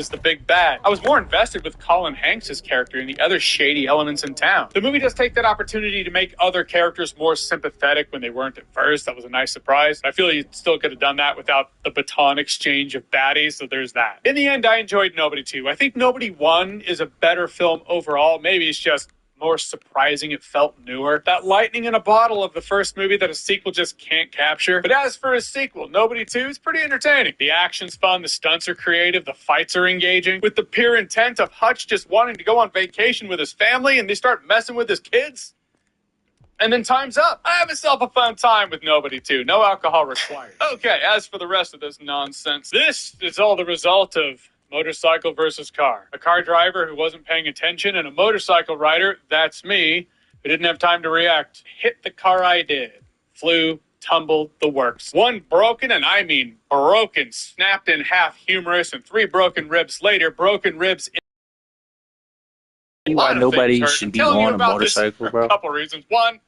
is the big bad. I was more invested with Colin Hanks' character and the other shady elements in town. The movie does take that opportunity to make other characters more sympathetic when they weren't at first. That was a nice surprise. I feel you still could have done that without the baton exchange of baddies, so there's that. In the end, I enjoyed Nobody 2. I think Nobody 1 is a better film overall. Maybe it's just more surprising. It felt newer. That lightning in a bottle of the first movie that a sequel just can't capture. But as for a sequel, Nobody 2 is pretty entertaining. The action's fun, the stunts are creative, the fights are engaging. With the pure intent of Hutch just wanting to go on vacation with his family and they start messing with his kids. And then time's up. I have myself a fun time with Nobody 2. No alcohol required. Okay, as for the rest of this nonsense, this is all the result of motorcycle versus car. A car driver who wasn't paying attention and a motorcycle rider, that's me, who didn't have time to react. Hit the car I did. Flew, tumbled, the works. One broken, and I mean broken, snapped in half humorous, and 3 broken ribs later, broken ribs in Why nobody should be on a motorcycle, bro? A couple reasons. One,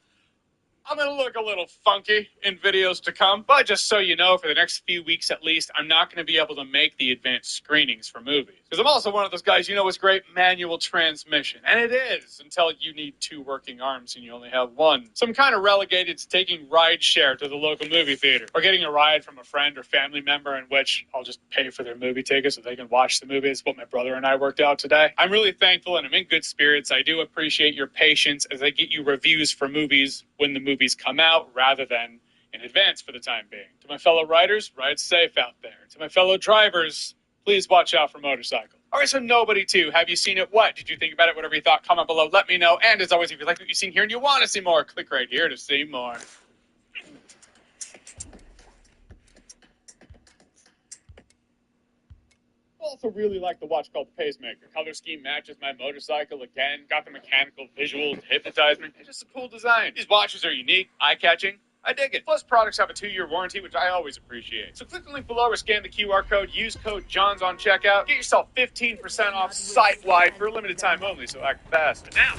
I'm going to look a little funky in videos to come, but just so you know, for the next few weeks at least, I'm not going to be able to make the advanced screenings for movies. Because I'm also one of those guys, you know what's great? Manual transmission. And it is, until you need 2 working arms and you only have 1. So I'm kind of relegated to taking ride share to the local movie theater, or getting a ride from a friend or family member in which I'll just pay for their movie ticket so they can watch the movie. It's what my brother and I worked out today. I'm really thankful and I'm in good spirits. I do appreciate your patience as I get you reviews for movies when the movies come out rather than in advance for the time being. To my fellow riders, ride safe out there. To my fellow drivers, please watch out for motorcycles. All right, so Nobody 2. Have you seen it? What did you think about it? Whatever you thought, comment below. Let me know. And as always, if you like what you've seen here and you want to see more, click right here to see more. I also really like the watch called the Pacemaker. Color scheme matches my motorcycle again. Got the mechanical visuals to hypnotize me. It's just a cool design. These watches are unique, eye-catching. I dig it. Plus, products have a 2-year warranty, which I always appreciate. So click the link below or scan the QR code. Use code JOHNS on checkout. Get yourself 15% off site-wide for a limited time only, so act fast. And now...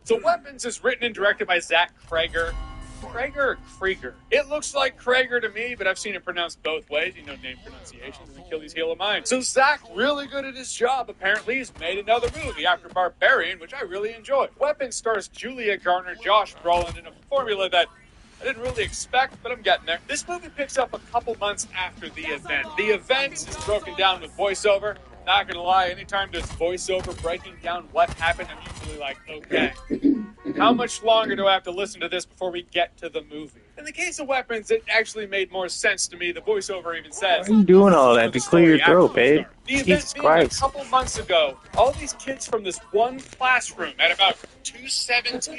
So Weapons is written and directed by Zach Cregger. Cregger or Krieger? It looks like Cregger to me, but I've seen it pronounced both ways. You know, name pronunciations and Achilles' heel of mine. So Zach, really good at his job, apparently, has made another movie after Barbarian, which I really enjoyed. Weapons stars Julia Garner, Josh Brolin in a formula that I didn't really expect, but I'm getting there. This movie picks up a couple months after the event. The event is broken down with voiceover. Not gonna lie, anytime there's voiceover breaking down what happened, I'm usually like, okay, how much longer do I have to listen to this before we get to the movie? In the case of Weapons, it actually made more sense to me. The voiceover even says, why are you doing all that to clear your throat, babe? The event Jesus being Christ. a couple months ago, all these kids from this one classroom at about 2:17